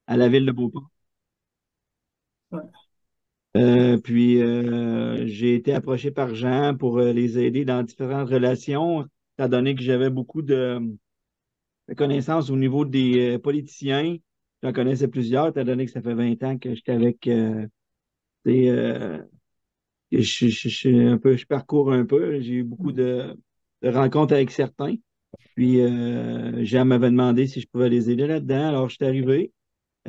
à la ville de Beauport. Ouais. J'ai été approché par Jean pour les aider dans différentes relations, étant donné que j'avais beaucoup de connaissances au niveau des politiciens. J'en connaissais plusieurs, étant donné que ça fait 20 ans que j'étais avec des, que je parcours un peu. J'ai eu beaucoup de rencontres avec certains. Jean m'avait demandé si je pouvais les aider là-dedans. Alors, je suis arrivé.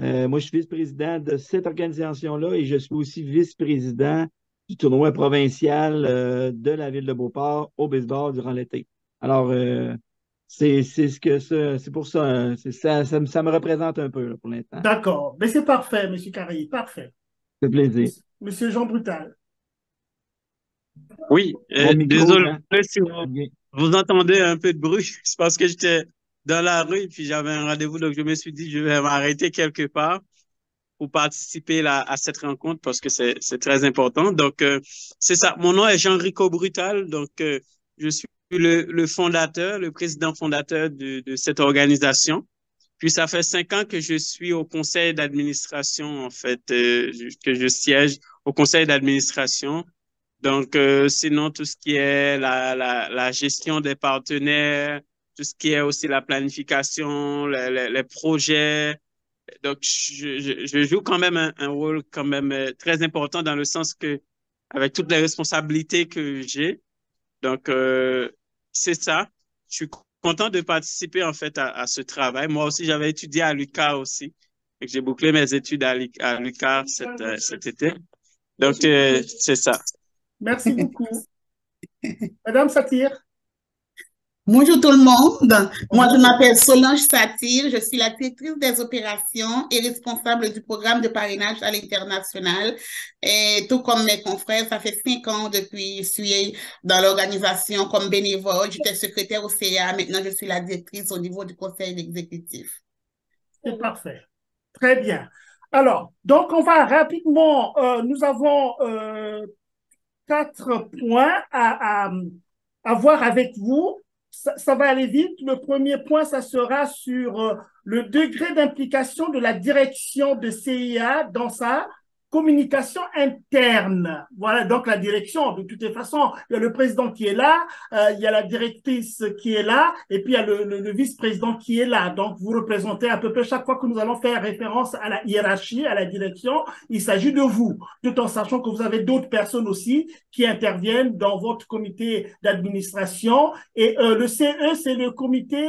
Moi, je suis vice-président de cette organisation-là et je suis aussi vice-président du tournoi provincial de la ville de Beauport au baseball durant l'été. Alors, c'est ce que c'est pour ça, hein. Ça me représente un peu là, pour l'instant. D'accord. Mais c'est parfait, M. Carré, parfait. Ça fait plaisir. Monsieur Jean Brutal. Oui, Mon micro, désolé Jean. si vous entendez un peu de bruit. C'est parce que j'étais dans la rue et puis j'avais un rendez-vous, donc je me suis dit je vais m'arrêter quelque part pour participer là, à cette rencontre parce que c'est très important. Donc, c'est ça. Mon nom est Jean-Rico Brutal. Donc, je suis le fondateur, le président fondateur de cette organisation. Puis, ça fait 5 ans que je suis au conseil d'administration, en fait, que je siège au conseil d'administration. Donc, sinon, tout ce qui est la gestion des partenaires, tout ce qui est aussi la planification, les projets. Donc, je joue quand même un rôle quand même très important dans le sens que, avec toutes les responsabilités que j'ai, donc, c'est ça. Je suis content de participer en fait à ce travail. Moi aussi, j'avais étudié à l'UQAR aussi. Et j'ai bouclé mes études à l'UQAR cet été. Donc, c'est ça. Merci beaucoup. Madame Satir. Bonjour tout le monde. Moi, je Bonjour. m'appelle Solange Satir. Je suis la directrice des opérations et responsable du programme de parrainage à l'international. Et tout comme mes confrères, ça fait 5 ans depuis que je suis dans l'organisation comme bénévole. J'étais secrétaire au CA. Maintenant, je suis la directrice au niveau du conseil exécutif. C'est parfait. Très bien. Alors, donc on va rapidement, nous avons 4 points à voir avec vous. Ça va aller vite. Le premier point, ça sera sur le degré d'implication de la direction de CIA dans sa communication interne. Voilà, donc la direction, de toutes les façons, il y a le président qui est là, il y a la directrice qui est là, et puis il y a le vice-président qui est là. Donc, vous représentez à peu près chaque fois que nous allons faire référence à la hiérarchie, à la direction, il s'agit de vous, tout en sachant que vous avez d'autres personnes aussi qui interviennent dans votre comité d'administration. Et le CE, c'est le comité...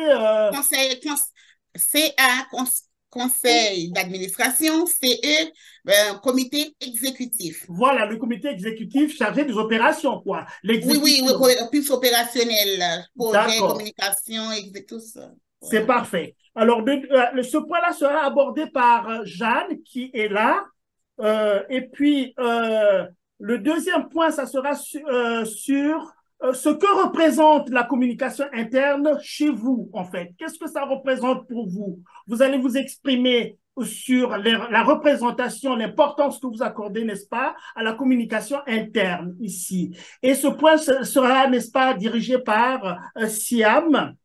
CA, conseil d'administration, CE, comité exécutif. Voilà, le comité exécutif chargé des opérations, quoi. Oui, plus opérationnel, projet, communication, tout ça. C'est parfait. Alors, ce point-là sera abordé par Jeanne, qui est là. Et puis, le deuxième point, ça sera sur ce que représente la communication interne chez vous, en fait. Qu'est-ce que ça représente pour vous? Vous allez vous exprimer sur la représentation, l'importance que vous accordez, n'est-ce pas, à la communication interne ici. Et ce point sera, n'est-ce pas, dirigé par Siam.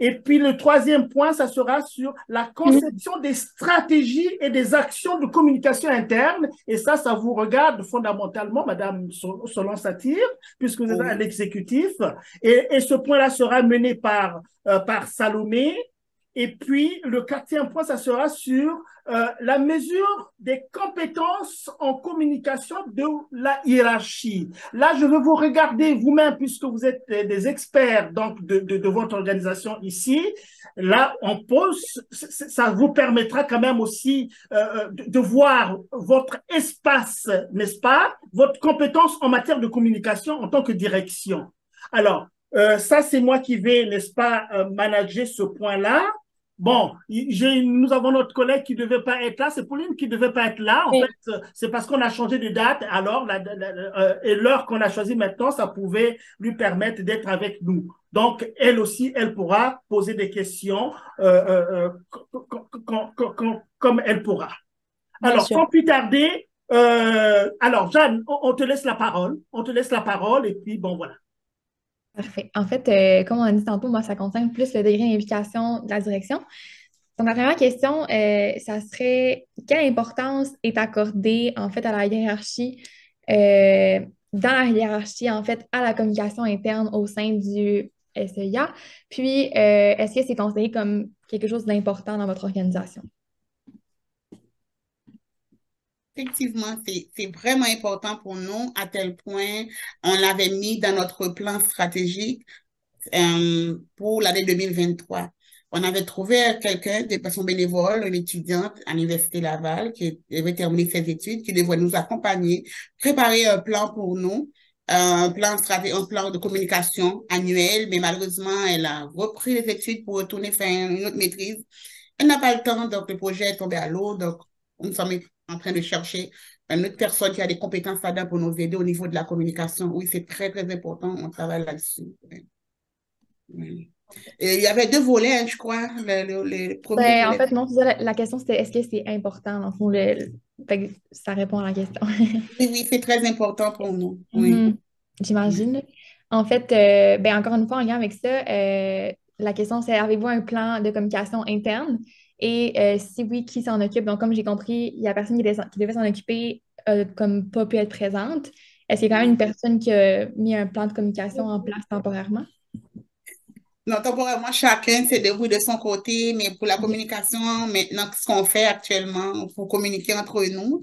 Et puis le troisième point, ça sera sur la conception des stratégies et des actions de communication interne. Et ça vous regarde fondamentalement, Madame Solon Satir, puisque vous êtes à l'exécutif. Et ce point-là sera mené par Salomé. Et puis, le quatrième point, ça sera sur la mesure des compétences en communication de la hiérarchie. Là, je veux vous regarder vous-même, puisque vous êtes des experts donc, de votre organisation ici. Là, on pose, ça vous permettra quand même aussi de voir votre espace, n'est-ce pas? Votre compétence en matière de communication en tant que direction. Alors, ça, c'est moi qui vais, n'est-ce pas, manager ce point-là. Bon, nous avons notre collègue qui ne devait pas être là, c'est Pauline qui ne devait pas être là. En fait, c'est parce qu'on a changé de date. Alors, et l'heure qu'on a choisie maintenant, ça pouvait lui permettre d'être avec nous. Donc, elle aussi, elle pourra poser des questions comme elle pourra. Alors, sans plus tarder, alors, Jeanne, on te laisse la parole. On te laisse la parole et puis, bon, voilà. Parfait. En fait, comme on a dit tantôt, moi, ça concerne plus le degré d'implication de la direction. Donc, la première question, ça serait quelle importance est accordée en fait à la hiérarchie, euh, dans la hiérarchie en fait à la communication interne au sein du SEIA? Puis, est-ce que c'est considéré comme quelque chose d'important dans votre organisation? Effectivement, c'est vraiment important pour nous, à tel point on l'avait mis dans notre plan stratégique pour l'année 2023. On avait trouvé quelqu'un, des personnes bénévoles, une étudiante à l'Université Laval qui devait terminer ses études, qui devait nous accompagner, préparer un plan pour nous, un plan stratégique, un plan de communication annuel, mais malheureusement, elle a repris les études pour retourner faire une autre maîtrise. Elle n'a pas le temps, donc le projet est tombé à l'eau, donc nous sommes en train de chercher une autre personne qui a des compétences là-dedans pour nous aider au niveau de la communication. Oui, c'est très, très important, on travaille là-dessus. Oui. Et il y avait deux volets, hein, je crois. Le premier Ben, en volet. fait, non, c'est ça, la question c'était est-ce que c'est important? Dans le fond, fait que ça répond à la question. Oui, oui, c'est très important pour nous. Oui. Mhm. J'imagine. En fait, ben, encore une fois, en lien avec ça, la question c'est avez-vous un plan de communication interne? Et si oui, qui s'en occupe? Donc, comme j'ai compris, il y a personne qui devait s'en occuper comme pas pu être présente. Est-ce qu'il y a quand même une personne qui a mis un plan de communication en place temporairement? Non, temporairement, chacun s'est débrouillé de son côté, mais pour la communication, maintenant, ce qu'on fait actuellement pour communiquer entre nous,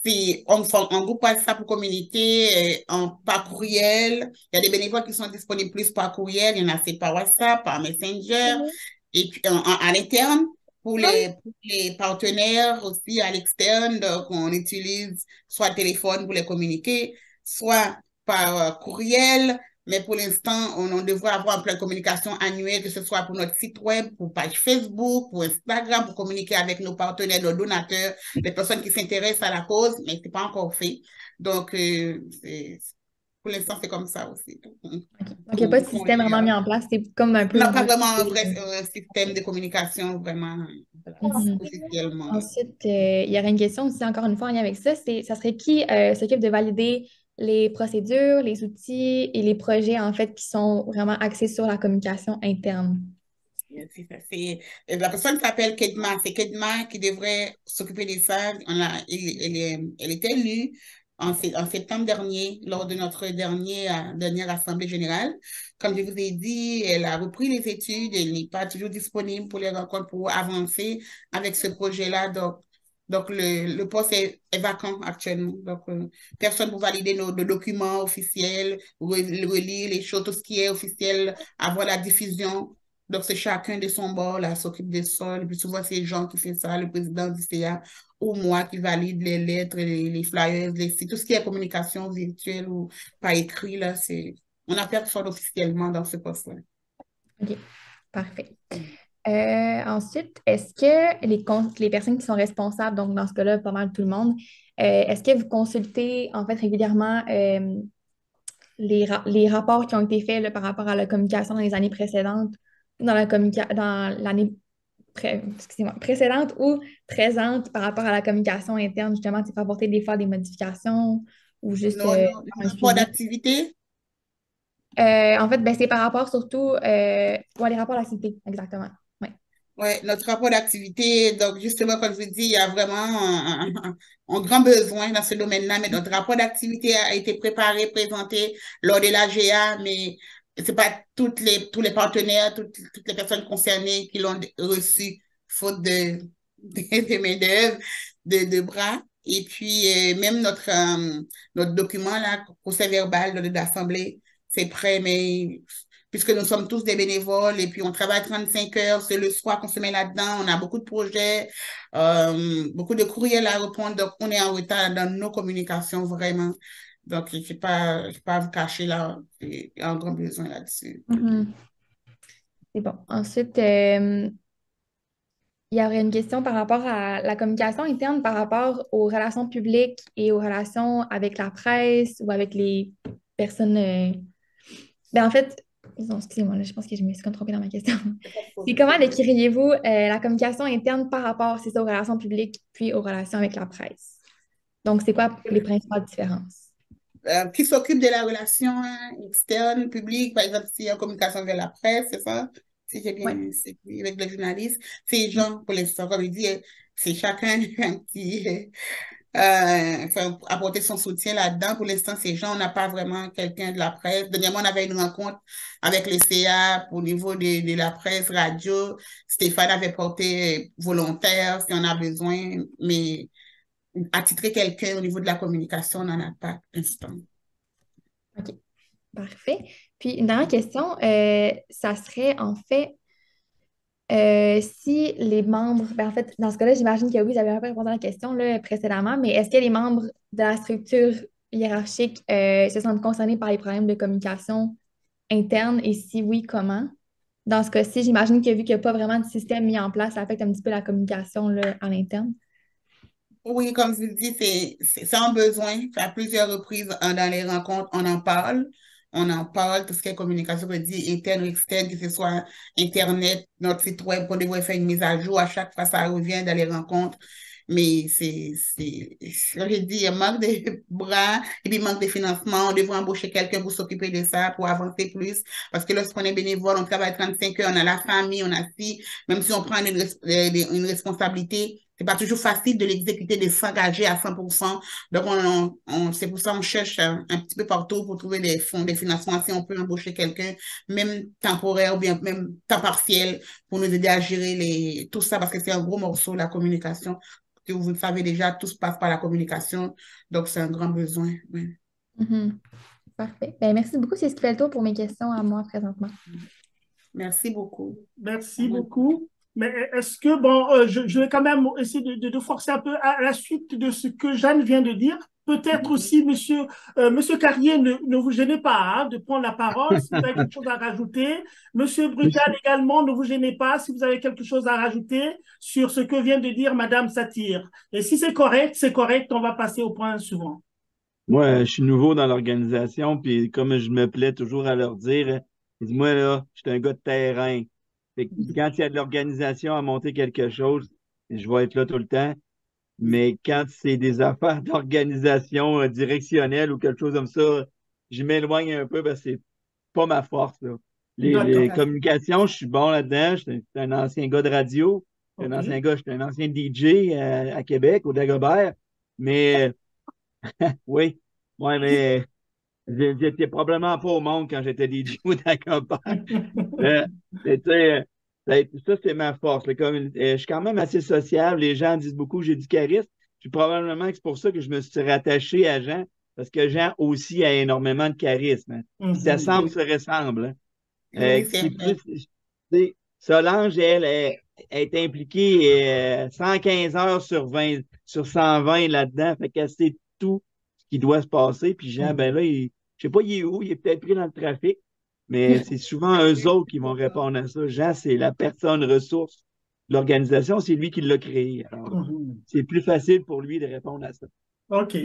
c'est on groupe WhatsApp pour communiquer par courriel. Il y a des bénévoles qui sont disponibles plus par courriel, il y en a c'est par WhatsApp, par Messenger, Mhm. et puis à l'interne. Pour les partenaires aussi à l'externe, donc on utilise soit le téléphone pour les communiquer, soit par courriel. Mais pour l'instant, on devrait avoir un plan de communication annuel, que ce soit pour notre site web, pour page Facebook, pour Instagram, pour communiquer avec nos partenaires, nos donateurs, les personnes qui s'intéressent à la cause, mais ce n'est pas encore fait. Donc, pour l'instant, c'est comme ça aussi. Donc, il n'y a pas de système vraiment mis en place. C'est comme un On peu n'a pas vous. vraiment un vrai système de communication vraiment Mhm. officiellement. Ensuite, il y aurait une question aussi, encore une fois, en lien avec ça, ça serait qui s'occupe de valider les procédures, les outils et les projets, en fait, qui sont vraiment axés sur la communication interne? La personne s'appelle Kedma. C'est Kedma qui devrait s'occuper de ça. Elle est élue en septembre dernier, lors de notre dernière Assemblée générale. Comme je vous ai dit, elle a repris les études. Elle n'est pas toujours disponible pour les rencontres pour avancer avec ce projet-là. Donc le poste est vacant actuellement. Donc, personne pour valider nos documents officiels, relire les choses, tout ce qui est officiel, avoir la diffusion. Donc, c'est chacun de son bord, là, s'occupe des sols. Et puis souvent, c'est Jean qui fait ça, le président du CA, ou moi qui valide les lettres, les flyers, les sites, tout ce qui est communication virtuelle ou pas écrit, là, on a personne officiellement dans ce poste-là. OK, parfait. Ensuite, est-ce que les personnes qui sont responsables, donc dans ce cas-là, pas mal tout le monde, est-ce que vous consultez en fait régulièrement les rapports qui ont été faits là, par rapport à la communication dans les années précédentes, dans l'année excusez-moi, précédente ou présente par rapport à la communication interne, justement, pour apporter des fois des modifications ou juste Le un rapport suivi? d'activité. En fait, ben, c'est par rapport surtout ouais, les rapports d'activité, exactement. Ouais. Ouais, notre rapport d'activité, donc justement, comme je vous dis, il y a vraiment un grand besoin dans ce domaine-là, mais notre rapport d'activité a été préparé, présenté lors de l'AGA, mais c'est pas tous les partenaires, toutes les personnes concernées qui l'ont reçu, faute de main-d'œuvre, de bras. Et puis, même notre document, là, procès verbal de l'Assemblée, c'est prêt, mais puisque nous sommes tous des bénévoles et puis on travaille 35 heures, c'est le soir qu'on se met là-dedans, on a beaucoup de projets, beaucoup de courriels à répondre, donc on est en retard dans nos communications vraiment. Donc, je ne vais pas vous cacher là, il y a un grand besoin là-dessus. Mhm. C'est bon. Ensuite, il y aurait une question par rapport à la communication interne, par rapport aux relations publiques et aux relations avec la presse ou avec les personnes. Ben, en fait, non, excusez-moi, là, je pense que je me suis comme trompée dans ma question. C'est comment décririez-vous la communication interne par rapport, c'est ça, aux relations publiques puis aux relations avec la presse? Donc, c'est quoi les principales différences? Qui s'occupe de la relation externe, publique, par exemple, s'il y a communication vers la presse, c'est ça? Si j'ai Ouais. bien, c'est avec les journalistes, c'est Jean pour l'instant, comme il dit, c'est chacun un petit, enfin, apporter son soutien là-dedans. Pour l'instant, ces gens, on n'a pas vraiment quelqu'un de la presse. Dernièrement, on avait une rencontre avec le CA au niveau de la presse radio. Stéphane avait porté volontaire si on a besoin, mais attitrer quelqu'un au niveau de la communication, on n'en a pas pour l'instant. OK, parfait. Puis, une dernière question, ça serait en fait si les membres, ben en fait, dans ce cas-là, j'imagine que oui, j'avais un peu répondu à la question là, précédemment, mais est-ce que les membres de la structure hiérarchique se sentent concernés par les problèmes de communication interne et si oui, comment? Dans ce cas-ci, j'imagine que vu qu'il n'y a pas vraiment de système mis en place, ça affecte un petit peu la communication là, à l'interne. Oui, comme je vous le dis, c'est un besoin. À plusieurs reprises dans les rencontres, on en parle. On en parle, tout ce qui est communication, je dis interne ou externe, que ce soit Internet, notre site web, qu'on devrait faire une mise à jour. À chaque fois, ça revient dans les rencontres. Mais je dis, il manque de bras et puis il manque de financement. On devrait embaucher quelqu'un pour s'occuper de ça, pour avancer plus. Parce que lorsqu'on est bénévole, on travaille 35 heures, on a la famille, on a si, même si on prend une responsabilité, c'est pas toujours facile de l'exécuter, de s'engager à 100%. Donc, c'est pour ça qu'on cherche un petit peu partout pour trouver des fonds, des financements, si on peut embaucher quelqu'un, même temporaire ou bien même temps partiel, pour nous aider à gérer tout ça, parce que c'est un gros morceau, la communication. Que vous le savez déjà, tout se passe par la communication. Donc, c'est un grand besoin. Oui. Mhm. Parfait. Ben, merci beaucoup. C'est ce qui fait le tour pour mes questions à moi présentement. Merci beaucoup. Merci beaucoup. Mais est-ce que, bon, je vais quand même essayer de forcer un peu à la suite de ce que Jeanne vient de dire. Peut-être aussi, monsieur Carrier, ne vous gênez pas hein, de prendre la parole si vous avez quelque chose à rajouter. Monsieur Brutal également, ne vous gênez pas si vous avez quelque chose à rajouter sur ce que vient de dire Madame Satire. Et si c'est correct, on va passer au point suivant. Moi, je suis nouveau dans l'organisation, puis comme je me plais toujours à leur dire, dis-moi là, je suis un gars de terrain. Fait que quand il y a de l'organisation à monter quelque chose, je vais être là tout le temps. Mais quand c'est des affaires d'organisation directionnelle ou quelque chose comme ça, je m'éloigne un peu parce que c'est pas ma force, là. Les D'accord. communications, je suis bon là-dedans. Je suis un ancien gars de radio. Je suis un OK. ancien gars, je suis un ancien DJ à Québec, au Dagobert. Mais oui, ouais, mais j'étais probablement pas au monde quand j'étais DJ au Dagobert. Euh, mais tu sais, ça, c'est ma force. Je suis quand même assez sociable. Les gens disent beaucoup que j'ai du charisme. Puis probablement que c'est pour ça que je me suis rattaché à Jean, parce que Jean aussi a énormément de charisme. Hein. Puis ça semble se ressemble. Hein. Oui, c'est C'est vrai. plus, tu sais, Solange, elle est impliquée 115 heures sur 20, sur 120 là-dedans. Fait qu'elle sait tout ce qui doit se passer. Puis Jean, ben là, je sais pas, il est où, il est peut-être pris dans le trafic. Mais c'est souvent eux autres qui vont répondre à ça. Jean, c'est la personne ressource de l'organisation, c'est lui qui l'a créé. Alors, c'est plus facile pour lui de répondre à ça. OK.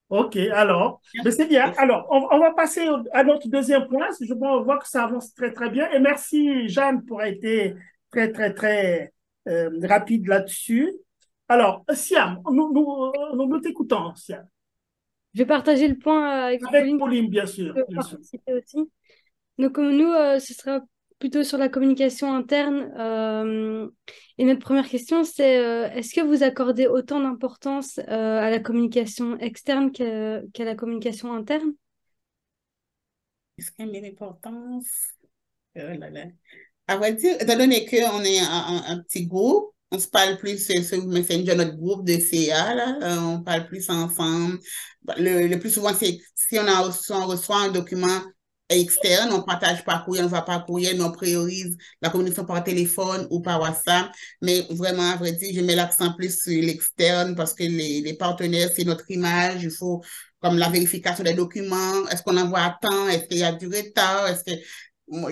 OK, alors, mais c'est bien. Alors, on va passer à notre deuxième point. Je vois que ça avance très, très bien. Et merci, Jeanne, pour avoir été très, très, très rapide là-dessus. Alors, Siam, nous t'écoutons, Siam. Je vais partager le point avec Avec Pauline Pauline, bien sûr. qui peut Bien sûr. participer aussi. Donc, nous, ce sera plutôt sur la communication interne. Et notre première question, c'est est-ce que vous accordez autant d'importance à la communication externe qu'à la communication interne? Est-ce qu'il y a une importance? Oh là là. À vrai dire, étant donné qu'on est un petit groupe, on se parle plus sur Messenger, notre groupe de CA, là, on parle plus ensemble. Le plus souvent, c'est si on reçoit un document externe, on partage par courriel, on va par courriel, mais on priorise la communication par téléphone ou par WhatsApp. Mais vraiment, à vrai dire, je mets l'accent plus sur l'externe parce que les partenaires, c'est notre image. Il faut comme la vérification des documents. Est-ce qu'on envoie à temps? Est-ce qu'il y a du retard? Est-ce que moi,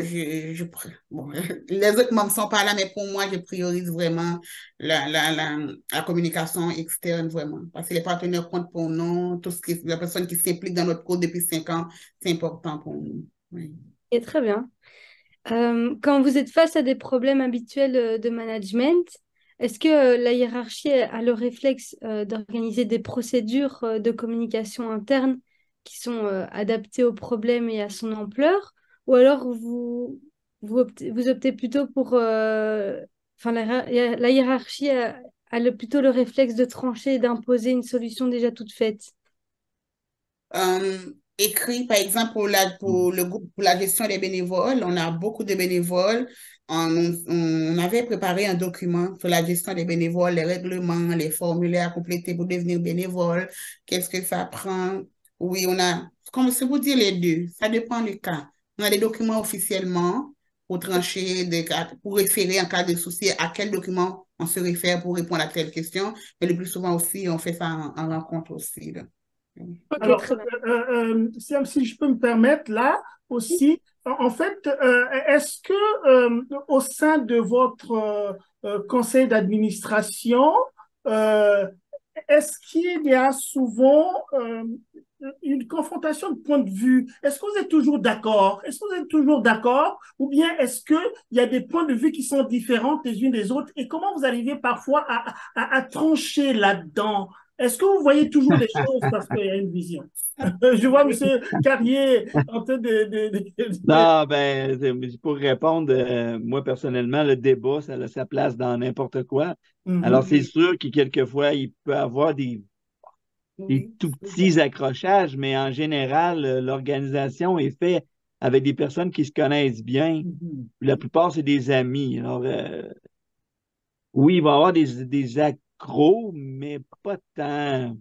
bon, les autres membres ne sont pas là, mais pour moi, je priorise vraiment la communication externe, vraiment. Parce que les partenaires comptent pour nous, la personne qui s'implique dans notre cause depuis 5 ans, c'est important pour nous. Oui. Et très bien. Quand vous êtes face à des problèmes habituels de management, est-ce que la hiérarchie a le réflexe d'organiser des procédures de communication interne qui sont adaptées au problème et à son ampleur? Ou alors vous optez plutôt pour... Enfin, la hiérarchie plutôt le réflexe de trancher et d'imposer une solution déjà toute faite? Écrit, par exemple, pour la gestion des bénévoles, on a beaucoup de bénévoles. On avait préparé un document sur la gestion des bénévoles, les règlements, les formulaires à compléter pour devenir bénévole, qu'est-ce que ça prend. Oui, on a, comme c'est vous dire les deux, ça dépend du cas. On a des documents officiellement pour trancher, pour référer en cas de souci à quel document on se réfère pour répondre à telle question. Mais le plus souvent aussi, on fait ça en rencontre aussi, là. Ok, Alors, très bien. Siam, si je peux me permettre, là aussi, en fait, est-ce que au sein de votre conseil d'administration, euh, est-ce qu'il y a souvent une confrontation de points de vue? Est-ce que vous êtes toujours d'accord? Est-ce que vous êtes toujours d'accord? Ou bien est-ce qu'il y a des points de vue qui sont différents les unes des autres? Et comment vous arrivez parfois à trancher là-dedans? Est-ce que vous voyez toujours les choses parce qu'il y a une vision? Je vois M. Carrier en train Non, ben, pour répondre, moi personnellement, le débat, ça a sa place dans n'importe quoi. Alors, c'est Mhm. sûr que quelquefois, il peut y avoir des Oui, tout c'est vrai. petits accrochages, mais en général, l'organisation est faite avec des personnes qui se connaissent bien. Mhm. La plupart, c'est des amis. Alors, oui, il va y avoir des accros, mais pas tant.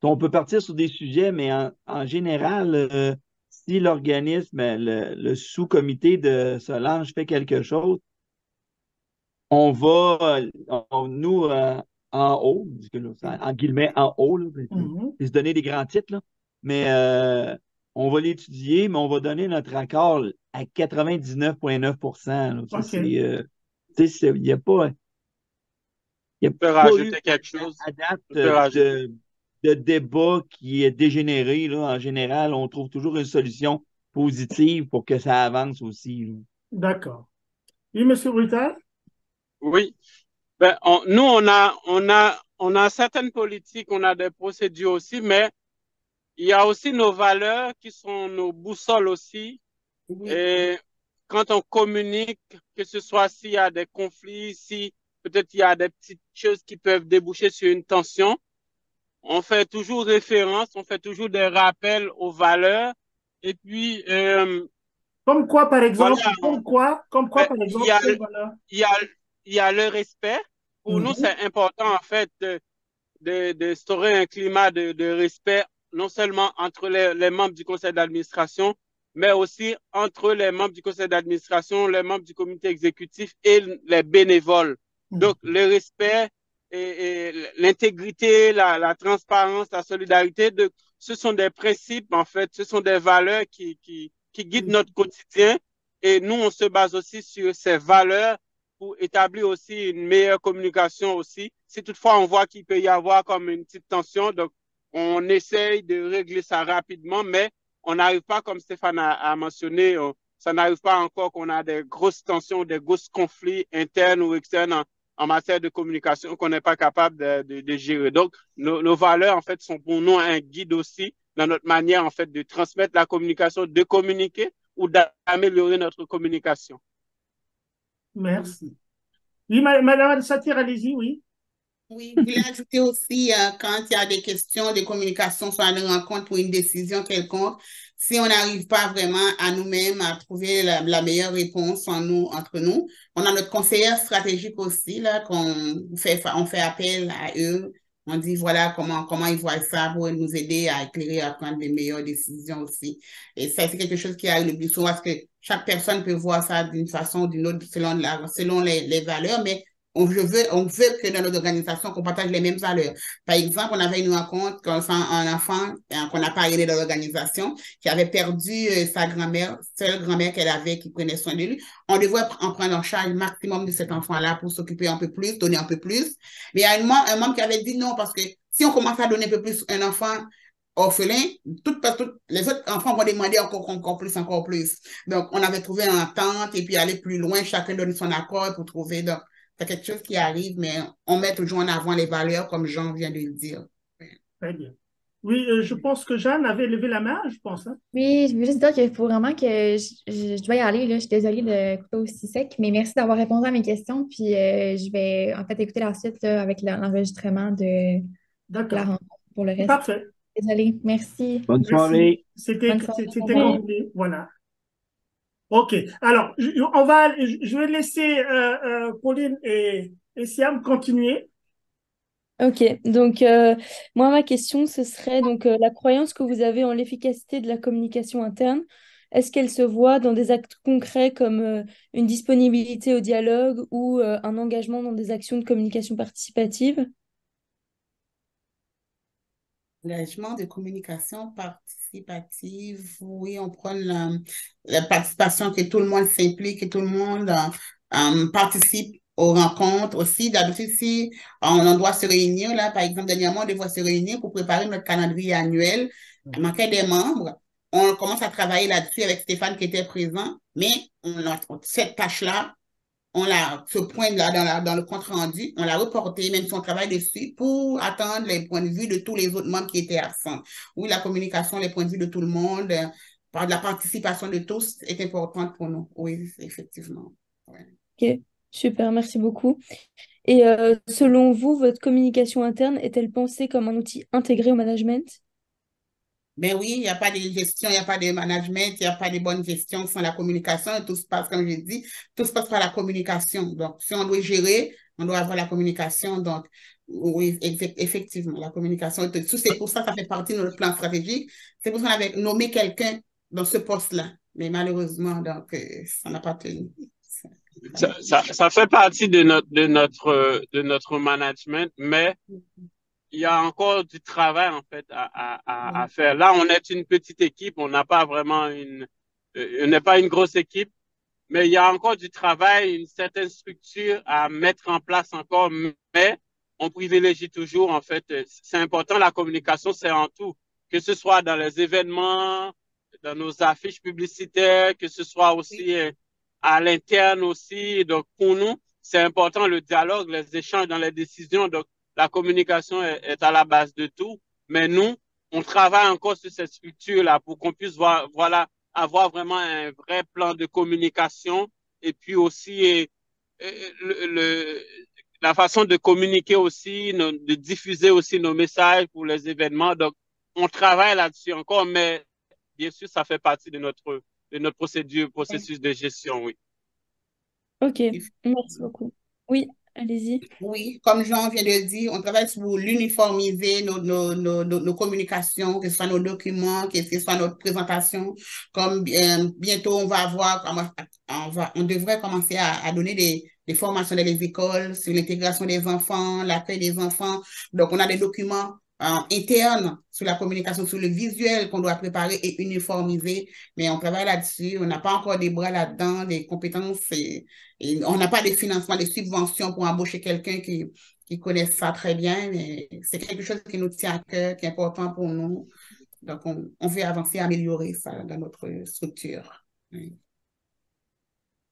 On peut partir sur des sujets, mais en général, si l'organisme, le sous-comité de Solange fait quelque chose, on va, nous, en haut, parce que là, en guillemets, en haut, là, Mhm. c'est se donner des grands titres, là, mais on va l'étudier, mais on va donner notre accord à 99,9%. Là. Ça, OK. c'est, tu sais, il y a Je peux pas eu rajouter quelque chose. à date Je peux rajouter. de débat qui est dégénéré. Là. En général, on trouve toujours une solution positive pour que ça avance aussi. Là. D'accord. Oui, M. Brutal? Oui. Ben, nous, on a certaines politiques, on a des procédures aussi, mais il y a aussi nos valeurs qui sont nos boussoles aussi. Oui. Et quand on communique, que ce soit s'il y a des conflits, si peut-être il y a des petites choses qui peuvent déboucher sur une tension, on fait toujours référence, on fait toujours des rappels aux valeurs. Et puis, Comme quoi, par voilà, exemple? Comme quoi, ben, par il y exemple? a, Quelle valeur? il y a, il y a le respect. Pour nous, Mhm. c'est important, en fait, d'instaurer un climat de respect, non seulement entre les membres du conseil d'administration, mais aussi entre les membres du conseil d'administration, les membres du comité exécutif et les bénévoles. Donc, Mhm. le respect et l'intégrité, la transparence, la solidarité, ce sont des principes, en fait, ce sont des valeurs qui guident notre quotidien. Et nous, on se base aussi sur ces valeurs pour établir aussi une meilleure communication aussi. Si toutefois on voit qu'il peut y avoir comme une petite tension, donc on essaye de régler ça rapidement, mais on n'arrive pas, comme Stéphane a mentionné, ça n'arrive pas encore qu'on a des grosses tensions, des grosses conflits internes ou externes en matière de communication qu'on n'est pas capable de gérer. Donc, nos valeurs, en fait, sont pour nous un guide aussi dans notre manière, en fait, de transmettre la communication, de communiquer ou d'améliorer notre communication. Merci. Oui, Madame Satir, allez-y, oui. Oui, je voulais ajouter aussi, quand il y a des questions de communication, soit une rencontre pour une décision quelconque, si on n'arrive pas vraiment à nous-mêmes à trouver la meilleure réponse entre nous, on a notre conseillère stratégique aussi, là, on fait appel à eux. On dit voilà comment ils voient ça pour nous aider à éclairer, à prendre les meilleures décisions aussi. Et ça, c'est quelque chose qui arrive le plus souvent parce que chaque personne peut voir ça d'une façon ou d'une autre selon les valeurs, mais on veut que dans notre organisation, qu'on partage les mêmes valeurs. Par exemple, on avait une rencontre un enfant qu'on a parrainé dans l'organisation qui avait perdu sa grand-mère, seule grand-mère qu'elle avait qui prenait soin de lui. On devait en prendre en charge le maximum de cet enfant-là pour s'occuper un peu plus, donner un peu plus. Mais il y a un membre qui avait dit non parce que si on commence à donner un peu plus à un enfant orphelin, les autres enfants vont demander encore plus, encore plus. Donc, on avait trouvé une entente et puis aller plus loin, chacun donne son accord pour trouver. Donc, c'est quelque chose qui arrive, mais on met toujours en avant les valeurs, comme Jean vient de le dire. Très bien. Oui, je pense que Jeanne avait levé la main, je pense, hein. Oui, je veux juste dire qu'il faut vraiment que je dois y aller, là. Je suis désolée de couper aussi sec, mais merci d'avoir répondu à mes questions. Puis je vais en fait écouter la suite là, avec l'enregistrement de la D'accord. rencontre pour le reste. Parfait. Désolée, merci. Bonne Merci. soirée. Bonne soirée. C'était convenu. Voilà. OK. Alors, je vais laisser Pauline et Siam continuer. Ok, donc moi ma question ce serait donc la croyance que vous avez en l'efficacité de la communication interne, est-ce qu'elle se voit dans des actes concrets comme une disponibilité au dialogue ou un engagement dans des actions de communication participative? Engagement de communication participative, oui, on prend la participation, que tout le monde s'implique, que tout le monde participe aux rencontres aussi. D'habitude, si on doit se réunir, là, par exemple, dernièrement, on devait se réunir pour préparer notre calendrier annuel. Il manquait des membres. On commence à travailler là-dessus avec Stéphane qui était présent, mais cette tâche-là, ce point-là dans le compte rendu, on l'a reporté, même si on travaille dessus, pour attendre les points de vue de tous les autres membres qui étaient absents. Oui, la communication, les points de vue de tout le monde, par la participation de tous est importante pour nous. Oui, effectivement. Ouais. Ok, super, merci beaucoup. Et selon vous, votre communication interne est-elle pensée comme un outil intégré au management? Ben oui, il n'y a pas de gestion, il n'y a pas de management, il n'y a pas de bonne gestion sans la communication. Tout se passe, comme je dis, tout se passe par la communication. Donc, si on doit gérer, on doit avoir la communication. Donc, oui, effectivement, la communication, c'est pour ça que ça fait partie de notre plan stratégique. C'est pour ça qu'on avait nommé quelqu'un dans ce poste-là. Mais malheureusement, donc, ça n'a pas tenu. Ça fait partie de notre management, mais il y a encore du travail en fait à faire. Là, on est une petite équipe, on n'a pas vraiment on n'est pas une grosse équipe, mais il y a encore du travail, une certaine structure à mettre en place encore, mais on privilégie toujours en fait. C'est important, la communication, c'est en tout, que ce soit dans les événements, dans nos affiches publicitaires, que ce soit aussi à l'interne aussi. Donc pour nous, c'est important le dialogue, les échanges dans les décisions. Donc la communication est à la base de tout. Mais nous, on travaille encore sur cette structure-là pour qu'on puisse voilà, avoir vraiment un vrai plan de communication et puis aussi la façon de communiquer aussi, de diffuser aussi nos messages pour les événements. Donc, on travaille là-dessus encore, mais bien sûr, ça fait partie de notre processus de gestion, oui. Ok, merci beaucoup. Oui, allez-y. Oui, comme Jean vient de le dire, on travaille pour l'uniformiser nos communications, que ce soit nos documents, que ce soit notre présentation. Comme bientôt, on devrait commencer à donner des formations dans les écoles sur l'intégration des enfants, l'accueil des enfants. Donc, on a des documents internes sur la communication, sur le visuel qu'on doit préparer et uniformiser. Mais on travaille là-dessus. On n'a pas encore des bras là-dedans, des compétences. Et on n'a pas de financement, de subventions pour embaucher quelqu'un qui connaît ça très bien, mais c'est quelque chose qui nous tient à cœur, qui est important pour nous. Donc, on veut avancer, améliorer ça dans notre structure. Oui.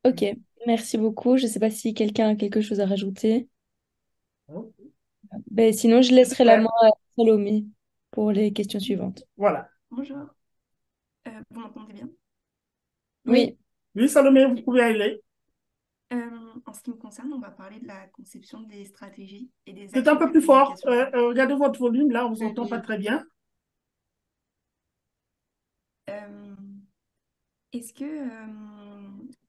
Ok, merci beaucoup. Je ne sais pas si quelqu'un a quelque chose à rajouter. Ben, sinon, je laisserai la main à Salomé pour les questions suivantes. Voilà. Bonjour. Vous m'entendez bien? Oui. Oui, Salomé, vous pouvez aller. En ce qui me concerne, on va parler de la conception des stratégies et des C'est un actions peu de plus fort. communication. Regardez votre volume, là, on ne vous entend pas très bien. Est-ce que,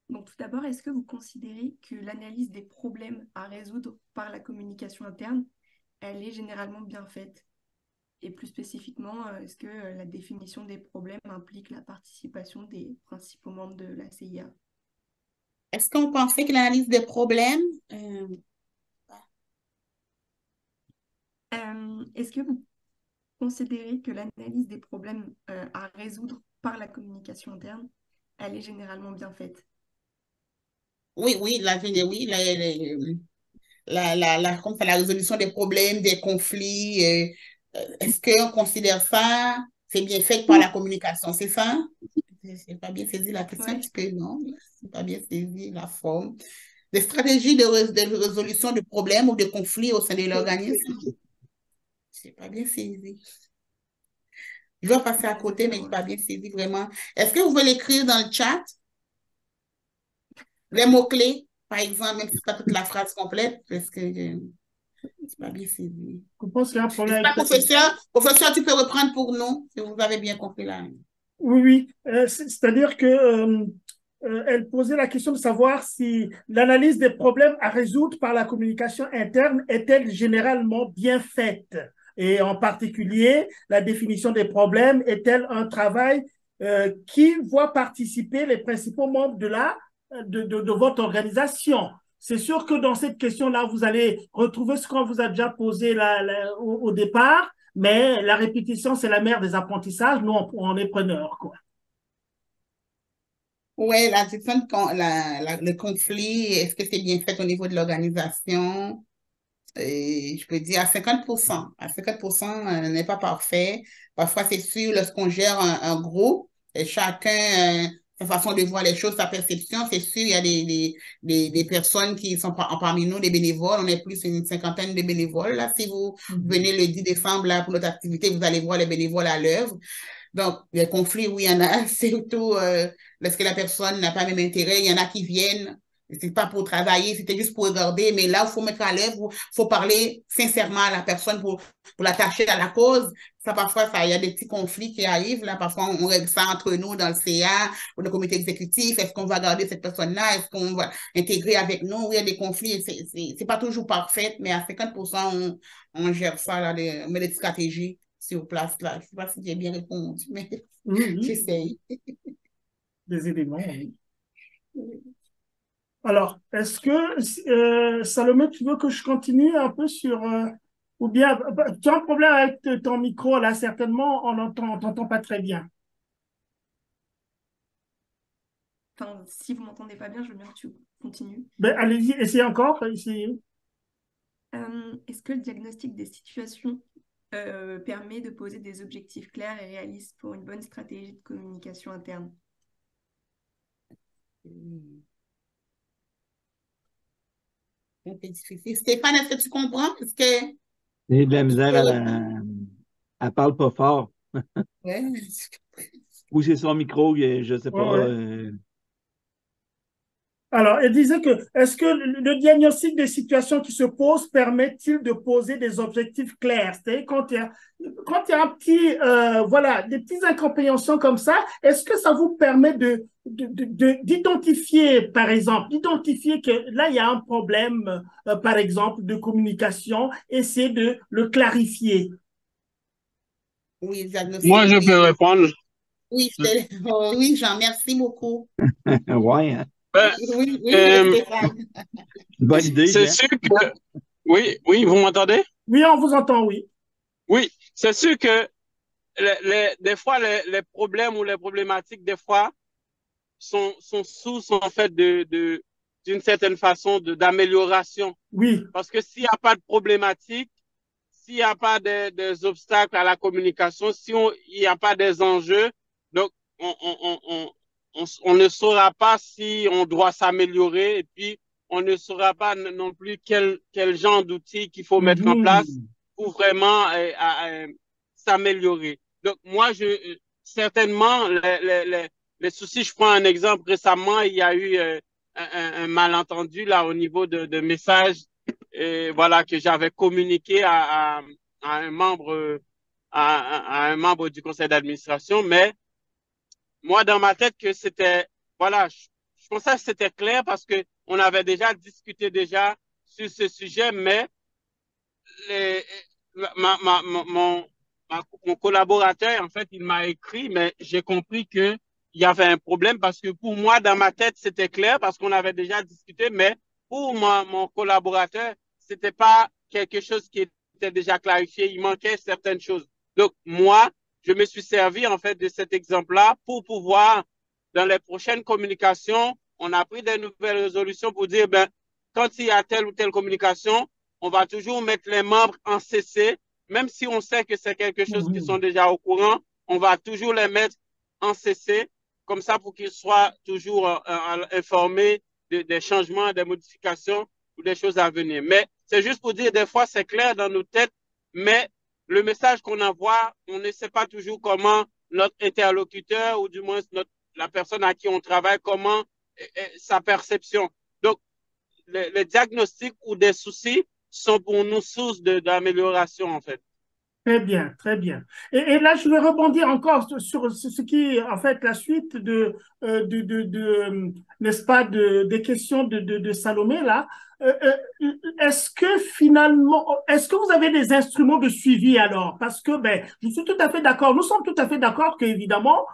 donc tout d'abord, est-ce que vous considérez que l'analyse des problèmes à résoudre par la communication interne, elle est généralement bien faite? Et plus spécifiquement, est-ce que la définition des problèmes implique la participation des principaux membres de la CIA? Est-ce qu'on pensait que l'analyse des problèmes, est-ce que vous considérez que l'analyse des problèmes à résoudre par la communication interne, elle est généralement bien faite? oui, oui, comme ça, la résolution des problèmes, des conflits, est-ce qu'on considère ça, c'est bien fait par la communication, c'est ça? Je n'ai pas bien saisi la question un petit peu, non? Je n'ai pas bien saisi la forme. Des stratégies de résolution de problèmes ou de conflits au sein de l'organisme? Je n'ai pas bien saisi. Je vais passer à côté, mais je n'ai pas bien saisi vraiment. Est-ce que vous pouvez l'écrire dans le chat? Les mots-clés, par exemple, même si ce n'est pas toute la phrase complète, parce que je n'ai pas bien saisi. Je pense qu'il y a un problème N'est-ce pas, avec professeur, tu peux reprendre pour nous, si vous avez bien compris là. Oui, oui. C'est-à-dire que elle posait la question de savoir si l'analyse des problèmes à résoudre par la communication interne est-elle généralement bien faite? Et en particulier, la définition des problèmes est-elle un travail qui voit participer les principaux membres de votre organisation? C'est sûr que dans cette question-là, vous allez retrouver ce qu'on vous a déjà posé au départ, mais la répétition, c'est la mère des apprentissages. Nous, on est preneurs, quoi. Oui, la gestion le conflit, est-ce que c'est bien fait au niveau de l'organisation? Je peux dire à 50%. À 50%, n'est pas parfait. Parfois, c'est sûr, lorsqu'on gère un groupe, et chacun, sa façon de voir les choses, sa perception, c'est sûr, il y a des personnes qui sont parmi nous, des bénévoles. On est plus une cinquantaine de bénévoles. Là, si vous venez le 10 décembre là, pour notre activité, vous allez voir les bénévoles à l'œuvre. Donc, les conflits, oui, il y en a, surtout lorsque la personne n'a pas le même intérêt. Il y en a qui viennent, c'est pas pour travailler, c'était juste pour regarder, mais là, il faut mettre à l'œuvre, il faut parler sincèrement à la personne pour l'attacher à la cause. Ça, parfois, il y a des petits conflits qui arrivent. Là, parfois, on règle ça entre nous dans le CA ou le comité exécutif. Est-ce qu'on va garder cette personne-là? Est-ce qu'on va intégrer avec nous? Oui, il y a des conflits. C'est pas toujours parfait, mais à 50%, on gère ça, là, on met des stratégies sur place, là. Je ne sais pas si j'ai bien répondu, mais oui. J'essaye. Des éléments, oui. Alors, est-ce que, Salomé, tu veux que je continue un peu sur... ou bien, tu as un problème avec ton micro, là, certainement, on t'entend pas très bien. Enfin, si vous m'entendez pas bien, je veux bien que tu continues. Ben, allez-y, essayez encore, essayez. Est-ce que le diagnostic des situations permet de poser des objectifs clairs et réalistes pour une bonne stratégie de communication interne? Un peu difficile. Stéphane, est-ce que tu comprends? Parce que... J'ai de la misère elle parle pas fort. Ouais. Ou c'est son micro, je sais pas. Ouais. Alors, elle disait que, est-ce que le diagnostic des situations qui se posent permet-il de poser des objectifs clairs? C'est-à-dire quand il y a un petit, voilà, des petites incompréhensions comme ça, est-ce que ça vous permet d'identifier, par exemple, d'identifier que là, il y a un problème, par exemple, de communication, essayer de le clarifier? Oui, diagnostic. Moi, je peux répondre. Oui, oui, Jean, merci beaucoup. Ouais, hein? Oui, Stéphane. Bonne idée. C'est sûr que... Oui, vous m'entendez? Oui, on vous entend, oui. Oui, c'est sûr que des fois, les problèmes ou les problématiques, des fois, sont source, en fait, d'une certaine façon d'amélioration. Oui. Parce que s'il n'y a pas de problématique, s'il n'y a pas des obstacles à la communication, il n'y a pas des enjeux, donc on ne saura pas si on doit s'améliorer et puis on ne saura pas non plus quel genre d'outils qu'il faut mettre en place pour vraiment s'améliorer. Donc moi, certainement, les soucis, je prends un exemple récemment, il y a eu un malentendu là au niveau de messages voilà, que j'avais communiqué à un membre à un membre du conseil d'administration, mais moi, dans ma tête, que c'était, voilà, je pensais que c'était clair parce que on avait déjà discuté déjà sur ce sujet, mais les, mon collaborateur, en fait, il m'a écrit, mais j'ai compris que il y avait un problème parce que pour moi, dans ma tête, c'était clair parce qu'on avait déjà discuté, mais pour mon collaborateur, c'était pas quelque chose qui était déjà clarifié. Il manquait certaines choses. Donc, moi, je me suis servi, en fait, de cet exemple-là pour pouvoir, dans les prochaines communications, on a pris des nouvelles résolutions pour dire, ben, quand il y a telle ou telle communication, on va toujours mettre les membres en CC, même si on sait que c'est quelque chose qui sont déjà au courant, on va toujours les mettre en CC, comme ça pour qu'ils soient toujours informés des changements, des modifications ou des choses à venir. Mais c'est juste pour dire, des fois, c'est clair dans nos têtes, mais le message qu'on envoie, on ne sait pas toujours comment notre interlocuteur, ou du moins la personne à qui on travaille, comment sa perception. Donc, les diagnostics ou des soucis sont pour nous source d'amélioration, en fait. Très bien, très bien. Et là, je vais rebondir encore sur ce qui est en fait la suite n'est-ce pas, des questions de Salomé là. Est-ce que finalement, est-ce que vous avez des instruments de suivi alors? Parce que ben, je suis tout à fait d'accord, nous sommes tout à fait d'accord qu'évidemment,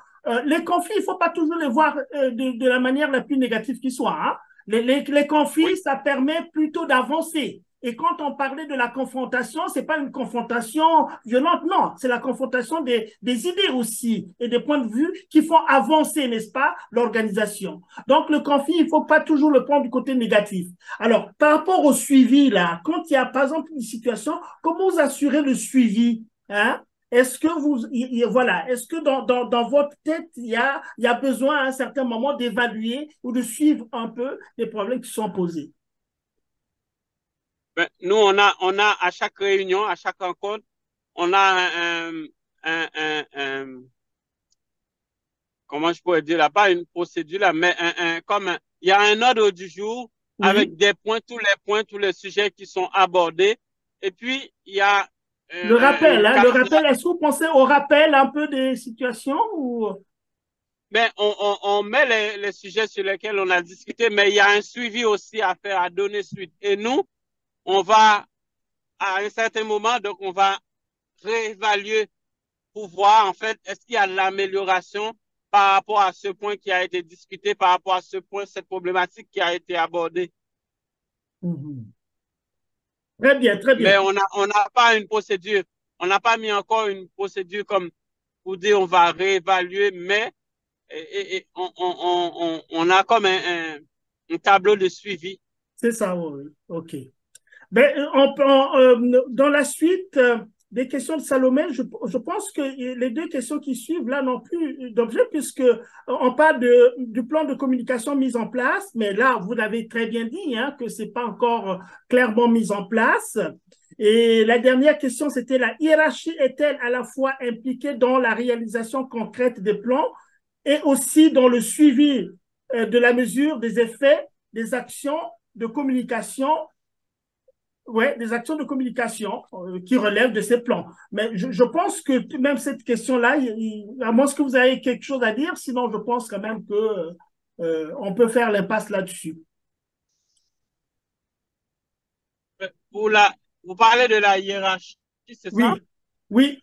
les conflits, il ne faut pas toujours les voir de la manière la plus négative qui soit. Hein. Les conflits, Oui. ça permet plutôt d'avancer. Et quand on parlait de la confrontation, c'est pas une confrontation violente, non, c'est la confrontation des idées aussi et des points de vue qui font avancer, n'est-ce pas, l'organisation. Donc le conflit, il faut pas toujours le prendre du côté négatif. Alors, par rapport au suivi, là, quand il y a par exemple une situation, comment vous assurez le suivi, hein? Est-ce que voilà, est-ce que dans votre tête, il y a besoin à un certain moment d'évaluer ou de suivre un peu les problèmes qui sont posés? Ben, nous, on a à chaque réunion, à chaque rencontre, on a comment je pourrais dire là, pas une procédure là, mais il y a un ordre du jour avec Oui. des points, tous les sujets qui sont abordés. Et puis, il y a Le rappel, une hein, le calendrier. rappel, est-ce que vous pensez au rappel un peu des situations ou... Mais on met les sujets sur lesquels on a discuté, mais il y a un suivi aussi à faire, à donner suite. Et nous, on va, à un certain moment, donc on va réévaluer pour voir, en fait, est-ce qu'il y a de l'amélioration par rapport à ce point qui a été discuté, par rapport à ce point, cette problématique qui a été abordée. Mhm. Très bien, très bien. Mais on n'a pas une procédure, on n'a pas mis encore une procédure comme pour dire on va réévaluer, mais on a comme un tableau de suivi. C'est ça, oui. OK. Ben, dans la suite des questions de Salomé, je pense que les deux questions qui suivent là n'ont plus d'objet puisque on parle du plan de communication mis en place, mais là, vous l'avez très bien dit, hein, que c'est pas encore clairement mis en place. Et la dernière question, c'était la hiérarchie est-elle à la fois impliquée dans la réalisation concrète des plans et aussi dans le suivi de la mesure des effets des actions de communication, ouais, des actions de communication qui relèvent de ces plans. Mais je pense que même cette question-là, à moins que vous ayez quelque chose à dire, sinon je pense quand même que on peut faire l'impasse là-dessus. Vous parlez de la hiérarchie, c'est ça? Oui, oui.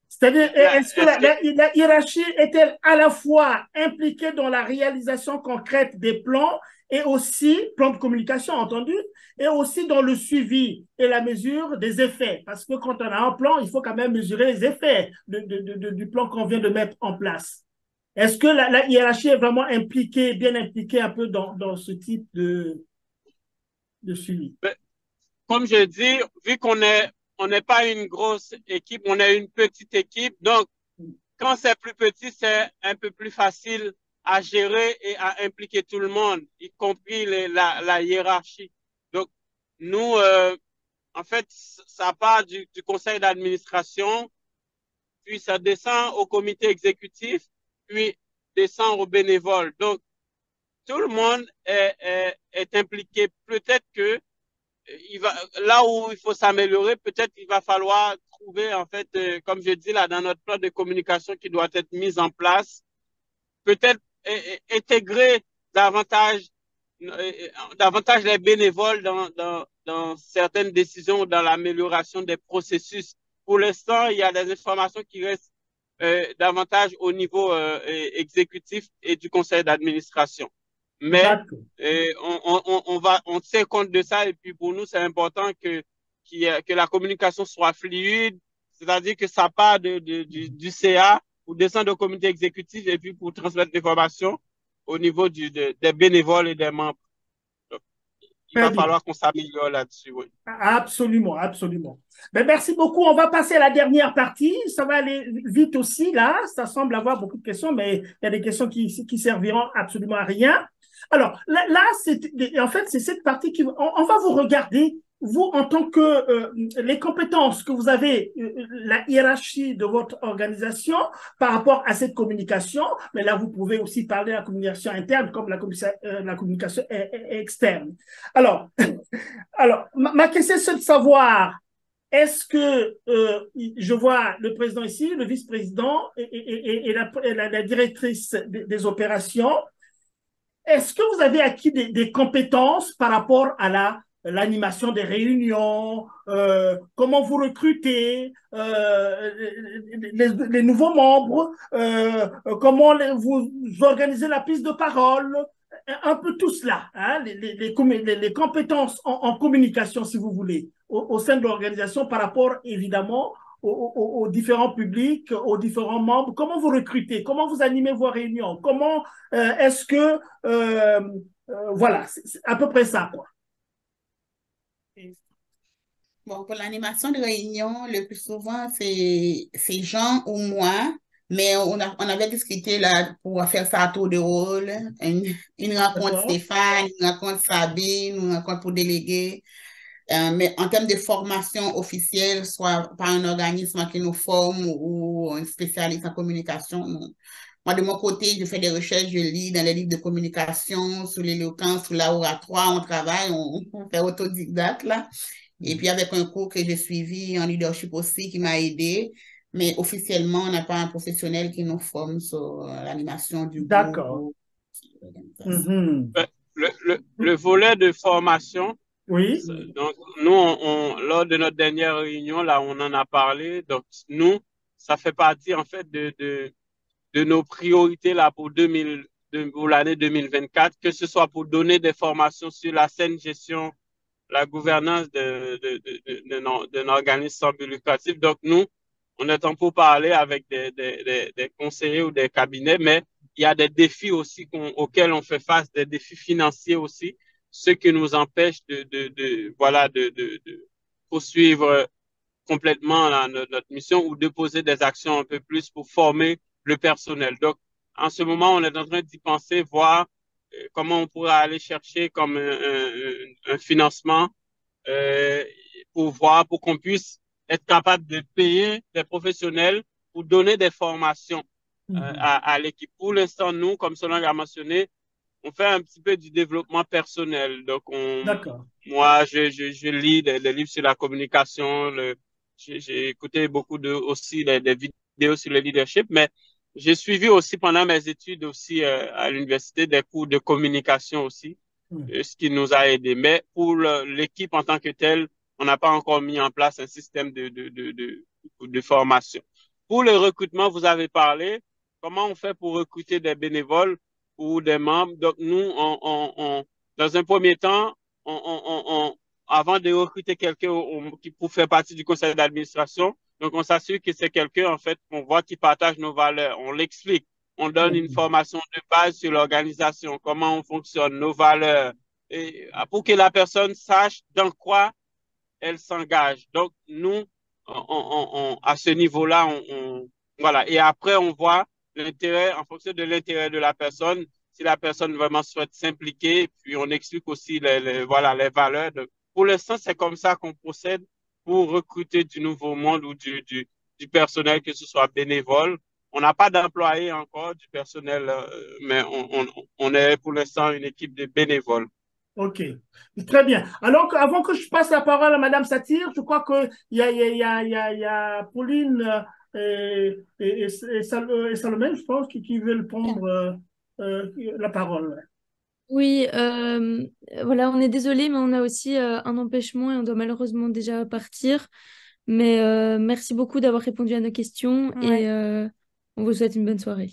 C'est-à-dire, est-ce que la hiérarchie est-elle à la fois impliquée dans la réalisation concrète des plans et aussi, plans de communication entendu, et aussi dans le suivi et la mesure des effets? Parce que quand on a un plan, il faut quand même mesurer les effets du plan qu'on vient de mettre en place. Est-ce que la hiérarchie est vraiment impliquée, bien impliquée un peu dans ce type de suivi? Comme je dis, vu on n'est pas une grosse équipe, on est une petite équipe. Donc, quand c'est plus petit, c'est un peu plus facile à gérer et à impliquer tout le monde, y compris la hiérarchie. Donc, nous, en fait, ça part du conseil d'administration, puis ça descend au comité exécutif, puis descend aux bénévoles. Donc, tout le monde est impliqué. Peut-être que là où il faut s'améliorer, peut-être il va falloir trouver, en fait, comme je dis là, dans notre plan de communication qui doit être mis en place, peut-être intégrer davantage les bénévoles dans certaines décisions, dans l'amélioration des processus. Pour l'instant, il y a des informations qui restent davantage au niveau exécutif et du conseil d'administration. Mais on tient compte de ça et puis pour nous, c'est important que la communication soit fluide, c'est-à-dire que ça part du CA pour descendre au comité exécutif et puis pour transmettre l'information au niveau des bénévoles et des membres. Donc, il va falloir qu'on s'améliore là-dessus. Oui. Absolument, absolument. Ben, merci beaucoup. On va passer à la dernière partie. Ça va aller vite aussi, là. Ça semble avoir beaucoup de questions, mais il y a des questions qui serviront absolument à rien. Alors, là en fait, c'est cette partie on va vous regarder vous, en tant que les compétences que vous avez, la hiérarchie de votre organisation par rapport à cette communication, mais là, vous pouvez aussi parler de la communication interne comme la communication externe. Alors, ma question, c'est de savoir, est-ce que je vois le président ici, le vice-président et la directrice des opérations, est-ce que vous avez acquis des compétences par rapport à l'animation des réunions, comment vous recrutez les nouveaux membres, comment vous organisez la prise de parole, un peu tout cela, hein, les compétences en communication, si vous voulez, au sein de l'organisation par rapport, évidemment, aux différents publics, aux différents membres, comment vous recrutez, comment vous animez vos réunions, comment est-ce que, voilà, c'est à peu près ça, quoi. Bon, pour l'animation de réunion, le plus souvent, c'est Jean ou moi, mais on avait discuté là pour faire ça à tour de rôle, une rencontre Stéphane, une rencontre Sabine, une rencontre pour déléguer. Mais en termes de formation officielle, soit par un organisme qui nous forme ou un spécialiste en communication, non. Moi, de mon côté, je fais des recherches, je lis dans les livres de communication, sur l'éloquence, sur l'oratoire, on travaille, on fait autodidacte, là. Et puis, avec un cours que j'ai suivi en leadership aussi qui m'a aidé. Mais officiellement, on n'a pas un professionnel qui nous forme sur l'animation du groupe. D'accord. Le volet de formation, oui. Donc, nous, lors de notre dernière réunion, là, on en a parlé. Donc, nous, ça fait partie, en fait, de nos priorités là pour l'année 2024, que ce soit pour donner des formations sur la saine gestion, la gouvernance d'un organisme sans but lucratif. Donc, nous, on est en pourparlers avec des conseillers ou des cabinets, mais il y a des défis aussi auxquels on fait face, des défis financiers aussi, ce qui nous empêche de poursuivre complètement notre mission ou de poser des actions un peu plus pour former le personnel. Donc, en ce moment, on est en train d'y penser, voir comment on pourra aller chercher comme un financement pour qu'on puisse être capable de payer des professionnels pour donner des formations à l'équipe. Pour l'instant, nous, comme Solange a mentionné, on fait un petit peu du développement personnel. Donc, moi, je lis des livres sur la communication, j'ai écouté beaucoup aussi des vidéos sur le leadership, mais j'ai suivi aussi pendant mes études aussi à l'université des cours de communication aussi, ce qui nous a aidés. Mais pour l'équipe en tant que telle, on n'a pas encore mis en place un système de formation. Pour le recrutement, vous avez parlé, comment on fait pour recruter des bénévoles ou des membres? Donc, nous, dans un premier temps, avant de recruter quelqu'un pour faire partie du conseil d'administration, donc on s'assure que c'est quelqu'un, en fait, qu'on voit qui partage nos valeurs. On l'explique. On donne une formation de base sur l'organisation, comment on fonctionne, nos valeurs, et pour que la personne sache dans quoi elle s'engage. Donc, nous, à ce niveau-là, voilà. Et après, on voit l'intérêt, en fonction de l'intérêt de la personne, si la personne vraiment souhaite s'impliquer, puis on explique aussi les valeurs. Donc, pour l'instant, c'est comme ça qu'on procède pour recruter du nouveau monde ou du personnel, que ce soit bénévole. On n'a pas d'employés encore, du personnel, mais on est pour l'instant une équipe de bénévoles. OK. Très bien. Alors, avant que je passe la parole à Madame Satir, je crois qu'il y a Pauline et Salomé, je pense, qui veulent prendre la parole. Oui, voilà, on est désolé, mais on a aussi un empêchement et on doit malheureusement déjà partir. Mais merci beaucoup d'avoir répondu à nos questions et on vous souhaite une bonne soirée.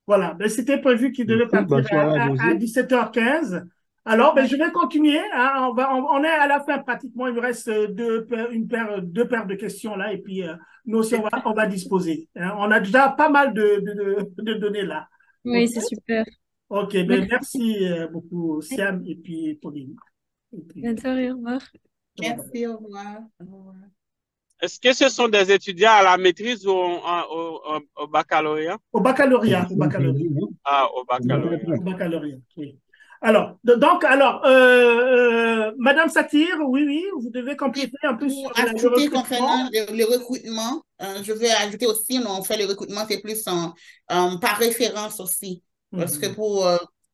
Voilà, ben, c'était prévu qu'il devait partir à 17h15. Alors, ben, je vais continuer. Hein. On est à la fin pratiquement. Il nous reste deux paires de questions là. Et puis, nous aussi, on va disposer. Hein. On a déjà pas mal de données là. Oui, c'est super. OK, ben, merci beaucoup, Siam et puis Pauline. Bonne soirée, au revoir. Merci, au revoir. Est-ce que ce sont des étudiants à la maîtrise ou au baccalauréat? Au baccalauréat. Ah, au baccalauréat. Au baccalauréat, oui. Madame Satir, oui, oui, vous devez compléter un peu sur Pour le ajouter recrutement. concernant le recrutement, je vais ajouter aussi, on fait le recrutement, c'est plus par référence aussi. Parce que Mhm. pour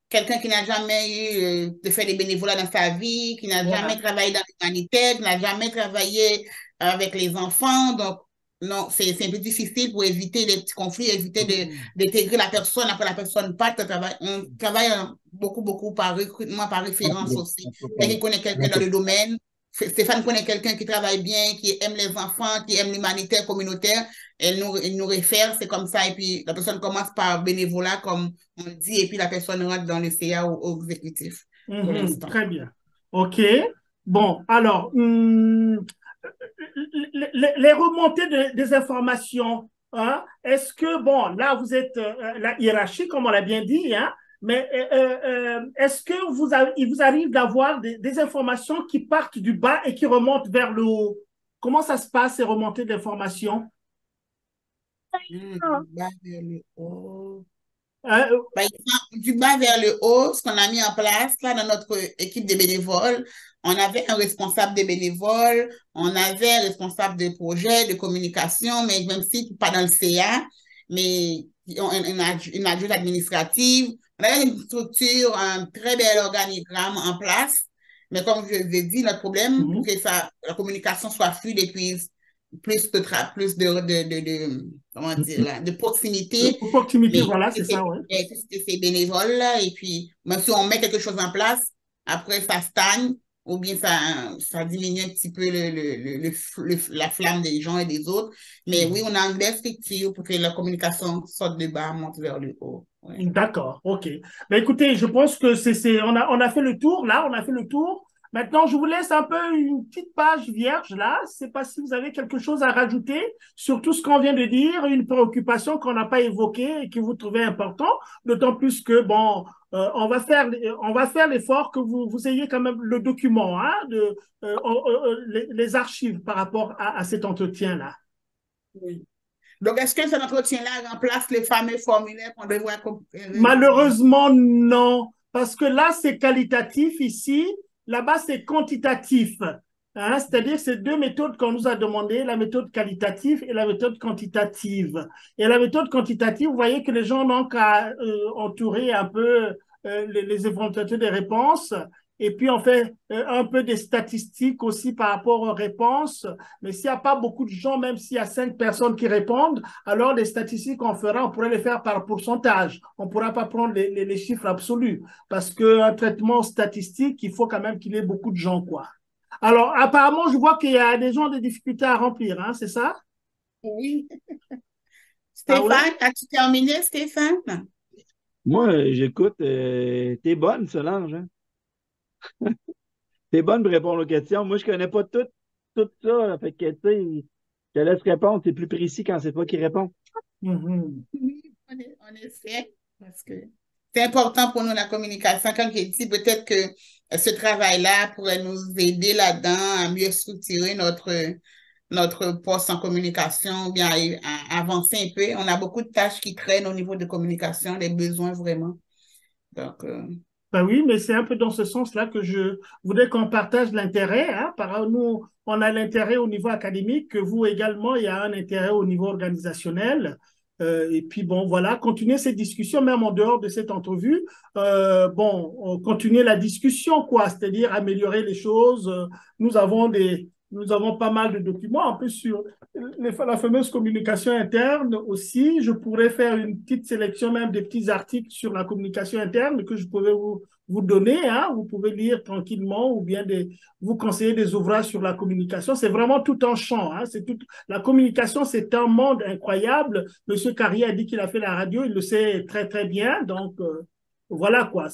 quelqu'un qui n'a jamais eu de faire des bénévolats dans sa vie, qui n'a jamais Voilà. travaillé dans l'humanitaire, qui n'a jamais travaillé avec les enfants, donc non, c'est un peu difficile pour éviter les petits conflits, éviter Mhm. d'intégrer la personne après la personne parte. On travaille beaucoup, beaucoup par recrutement, par référence aussi. Quelqu'un qui connaît quelqu'un dans le domaine. Stéphane connaît quelqu'un qui travaille bien, qui aime les enfants, qui aime l'humanitaire communautaire. Elle nous réfère, c'est comme ça. Et puis, la personne commence par bénévolat, comme on le dit, et puis la personne rentre dans le CA au exécutif pour Mhm. l'instant. Très bien. OK. Bon, alors, les remontées des informations, hein, est-ce que, bon, là, vous êtes la hiérarchie, comme on l'a bien dit, hein, mais est-ce que il vous arrive d'avoir des informations qui partent du bas et qui remontent vers le haut? Comment ça se passe, ces remontées d'informations? Du bas vers le haut. Euh, Par exemple, du bas vers le haut, ce qu'on a mis en place, là, dans notre équipe de bénévoles, on avait un responsable de bénévoles, on avait un responsable de projet, de communication, mais même si pas dans le CA, mais une adjointe administrative. On avait une structure, un très bel organigramme en place. Mais comme je vous ai dit, notre problème, pour mhm. que la communication soit fluide et puis plus comment dire, là, de proximité, Opportunité, mais voilà, c'est ça, oui. c'est bénévole, là, et puis, même si on met quelque chose en place, après, ça stagne, ou bien ça diminue un petit peu la flamme des gens et des autres. Mais oui, Mhm. on a une belle structure pour que la communication sorte de bas, monte vers le haut. Ouais. D'accord, ok. Ben écoutez, je pense que on a fait le tour, là, on a fait le tour. Maintenant, je vous laisse un peu une petite page vierge, là. Je ne sais pas si vous avez quelque chose à rajouter sur tout ce qu'on vient de dire, une préoccupation qu'on n'a pas évoquée et que vous trouvez important, d'autant plus que, bon, on va faire l'effort que vous ayez quand même le document, hein, les archives par rapport à cet entretien-là. Oui. Donc, est-ce que cet entretien-là remplace les fameux formulaires qu'on devrait rédiger? Malheureusement, non, parce que là, c'est qualitatif ici, là-bas, c'est quantitatif. Hein, c'est-à-dire, c'est deux méthodes qu'on nous a demandées, la méthode qualitative et la méthode quantitative. Et la méthode quantitative, vous voyez que les gens n'ont qu'à entourer un peu les éventualités des réponses. Et puis, on fait un peu des statistiques aussi par rapport aux réponses. Mais s'il n'y a pas beaucoup de gens, même s'il y a 5 personnes qui répondent, alors les statistiques qu'on fera, on pourrait les faire par pourcentage. On ne pourra pas prendre les chiffres absolus parce qu'un traitement statistique, il faut quand même qu'il y ait beaucoup de gens, quoi. Alors, apparemment, je vois qu'il y a des gens de difficultés à remplir, hein, c'est ça? Oui. Ah ouais? Stéphane, as-tu terminé, Stéphane? Moi, j'écoute, t'es bonne, Solange, hein? T'es bonne pour répondre aux questions. Moi, je connais pas tout ça, là. Fait que, tu sais, je te laisse répondre. C'est plus précis quand c'est toi qui réponds. Mhm. Oui, en effet, parce que c'est important pour nous la communication. Comme j'ai dit, peut-être que ce travail-là pourrait nous aider là-dedans à mieux structurer notre poste en communication, ou bien à avancer un peu. On a beaucoup de tâches qui traînent au niveau de communication, des besoins vraiment. Donc, Ben oui, mais c'est un peu dans ce sens-là que je voudrais qu'on partage l'intérêt. Hein, nous, on a l'intérêt au niveau académique, que vous également, il y a un intérêt au niveau organisationnel. Et puis bon, voilà, continuer ces discussions, même en dehors de cette entrevue. Continuer la discussion, quoi, c'est-à-dire améliorer les choses. Nous avons pas mal de documents, un peu sur la fameuse communication interne aussi. Je pourrais faire une petite sélection, même des petits articles sur la communication interne que je pourrais vous donner. Hein. Vous pouvez lire tranquillement ou bien vous conseiller des ouvrages sur la communication. C'est vraiment tout un champ. Hein. La communication, c'est un monde incroyable. Monsieur Carrier a dit qu'il a fait la radio, il le sait très, très bien. Donc, voilà quoi.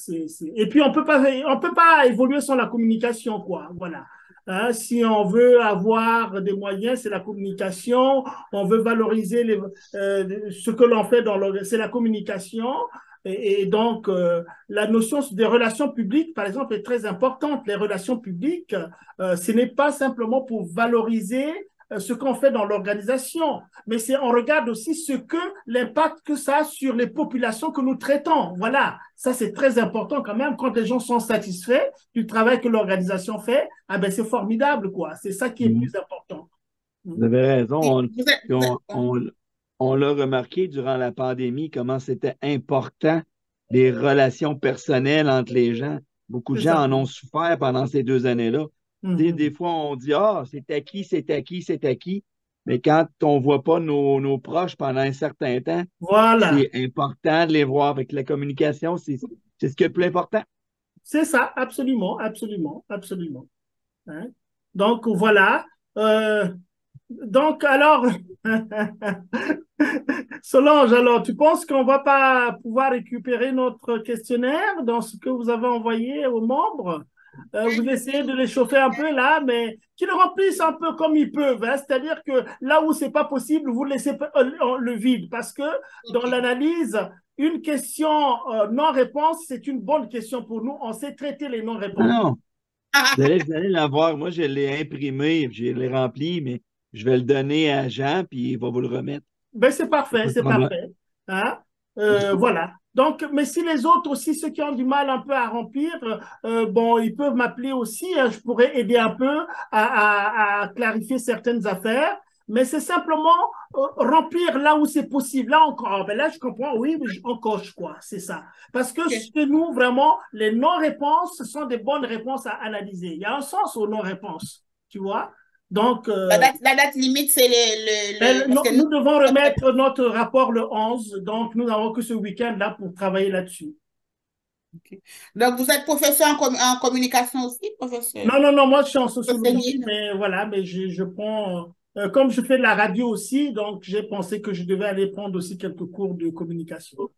Et puis, on peut pas évoluer sans la communication, quoi. Voilà. Hein, si on veut avoir des moyens, c'est la communication. On veut valoriser ce que l'on fait c'est la communication. Et donc, la notion des relations publiques, par exemple, est très importante. Les relations publiques, ce n'est pas simplement pour valoriser ce qu'on fait dans l'organisation, mais on regarde aussi l'impact que ça a sur les populations que nous traitons. Voilà, ça c'est très important quand même. Quand les gens sont satisfaits du travail que l'organisation fait, ah ben c'est formidable, quoi. C'est ça qui est plus important. Vous avez raison. Vous êtes- On l'a remarqué durant la pandémie, comment c'était important les relations personnelles entre les gens. Beaucoup de C'est gens ça. en ont souffert pendant ces 2 années-là. Tu sais, des fois, on dit, ah, c'est acquis, c'est acquis, c'est acquis. Mais quand on ne voit pas nos proches pendant un certain temps, Voilà, c'est important de les voir avec la communication. C'est ce qui est le plus important. c'est ça, absolument, absolument, absolument. Hein? Donc voilà. Donc alors, Solange, alors tu penses qu'on va pas pouvoir récupérer notre questionnaire dans ce que vous avez envoyé aux membres? Vous essayez de les chauffer un peu là, mais qu'ils le remplissent un peu comme ils peuvent. Hein? C'est-à-dire que là où c'est pas possible, vous laissez le vide parce que dans l'analyse, une question non-réponse, c'est une bonne question pour nous. On sait traiter les Non, non-réponses. non, vous allez l'avoir. Moi, je l'ai imprimé, je l'ai rempli, mais je vais le donner à Jean, puis il va vous le remettre. Ben, c'est parfait, Pas de c'est problème. parfait. Hein? Voilà. Donc, mais si les autres aussi, ceux qui ont du mal un peu à remplir, bon, ils peuvent m'appeler aussi. Hein, je pourrais aider un peu à clarifier certaines affaires. Mais c'est simplement remplir là où c'est possible. Là encore, ben là, je comprends, oui, mais on coche, quoi. C'est ça. Parce que chez nous, vraiment, les non-réponses, ce sont des bonnes réponses à analyser. Il y a un sens aux non-réponses, tu vois. Donc, La date limite, c'est parce que nous devons remettre notre rapport le 11, donc nous n'avons que ce week-end-là pour travailler là-dessus. Donc, vous êtes professeur en communication aussi, professeur? Non, moi je suis en sociologie, Céline. mais voilà, mais je prends, comme je fais de la radio aussi, donc j'ai pensé que je devais aller prendre aussi quelques cours de communication.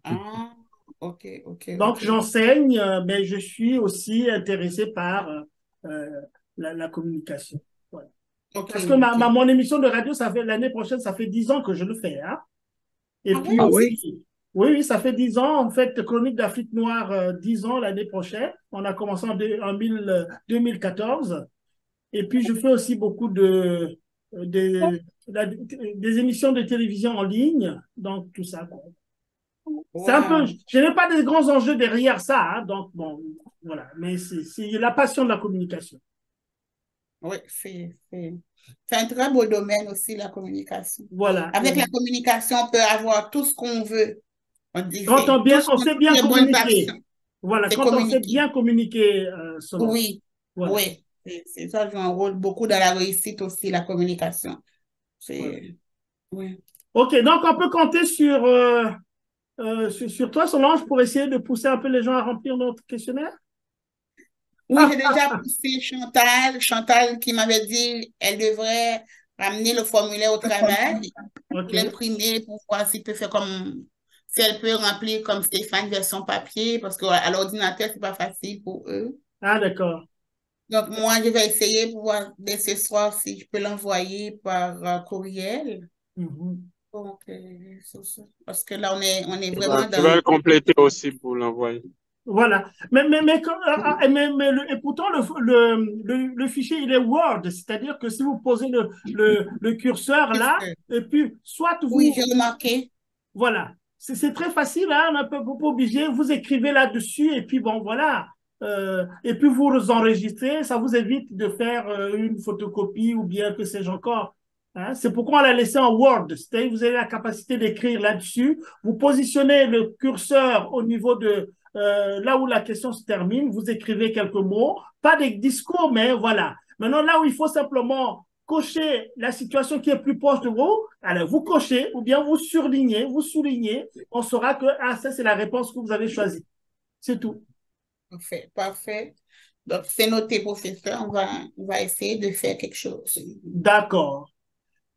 Ah, ok. Donc j'enseigne, mais je suis aussi intéressé par la communication. Voilà. Parce que mon émission de radio, l'année prochaine, ça fait 10 ans que je le fais. Hein? Et puis Ah oui? aussi, oui, ça fait 10 ans. En fait, Chronique d'Afrique noire, 10 ans l'année prochaine. On a commencé en 2014. Et puis, je fais aussi beaucoup des émissions de télévision en ligne. Donc, tout ça. C'est un peu, je n'ai pas des grands enjeux derrière ça. Hein, donc, bon, voilà. Mais c'est la passion de la communication. Oui, c'est un très beau domaine aussi, la communication. Voilà. Avec la communication, on peut avoir tout ce qu'on veut. Quand on sait bien communiquer. Voilà, quand on sait bien communiquer, oui, voilà. Oui. Ça joue un rôle beaucoup dans la réussite aussi, la communication. Oui. OK, donc on peut compter sur toi, Solange, pour essayer de pousser un peu les gens à remplir notre questionnaire? Oui, j'ai déjà poussé Chantal qui m'avait dit qu'elle devrait ramener le formulaire au travail, pour l'imprimer, pour voir si elle peut remplir comme Stéphane version papier, parce qu'à l'ordinateur, c'est pas facile pour eux. Ah, d'accord. Donc, moi, je vais essayer pour voir dès ce soir si je peux l'envoyer par courriel. Donc, parce que là, on est vraiment Tu vas le compléter aussi pour l'envoyer. Voilà. Et pourtant, le fichier, il est Word, c'est-à-dire que si vous posez le curseur là, et puis soit vous... Oui, j'ai remarqué. Voilà. C'est très facile, hein, on n'est pas obligé, vous écrivez là-dessus, et puis bon, voilà. Et puis vous enregistrez, ça vous évite de faire une photocopie ou bien que sais-je encore. Hein? C'est pourquoi on l'a laissé en Word, c'est-à-dire que vous avez la capacité d'écrire là-dessus, vous positionnez le curseur au niveau de là où la question se termine, vous écrivez quelques mots, pas des discours, mais voilà. Maintenant, là où il faut simplement cocher la situation qui est plus proche de vous, alors vous cochez ou bien vous soulignez, on saura que ça c'est la réponse que vous avez choisie. C'est tout. Parfait. Donc, c'est noté, professeur. On va essayer de faire quelque chose. D'accord.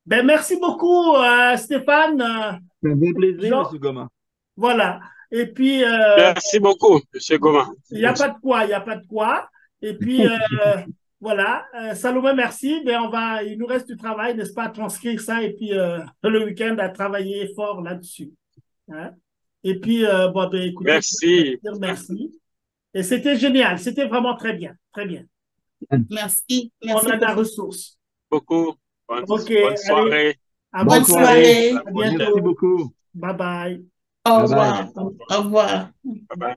Ben, merci beaucoup, Stéphane. Ça me fait plaisir, M. Goma. Voilà. Et puis... merci beaucoup, M. Goma. Il n'y a pas de quoi. Et puis, voilà. Salomé, merci. Ben, il nous reste du travail, n'est-ce pas, à transcrire ça et puis le week-end à travailler fort là-dessus. Hein? Et puis, bon, ben, écoutez, merci. Et c'était génial. C'était vraiment très bien. Très bien. Merci. On a de la ressource. Beaucoup. Ok, bonne allez, soirée. à Bonne Bonne soirée. soirée. à Merci bientôt. beaucoup. Bye bye. Au Bye bye. revoir. Au revoir. Bye bye.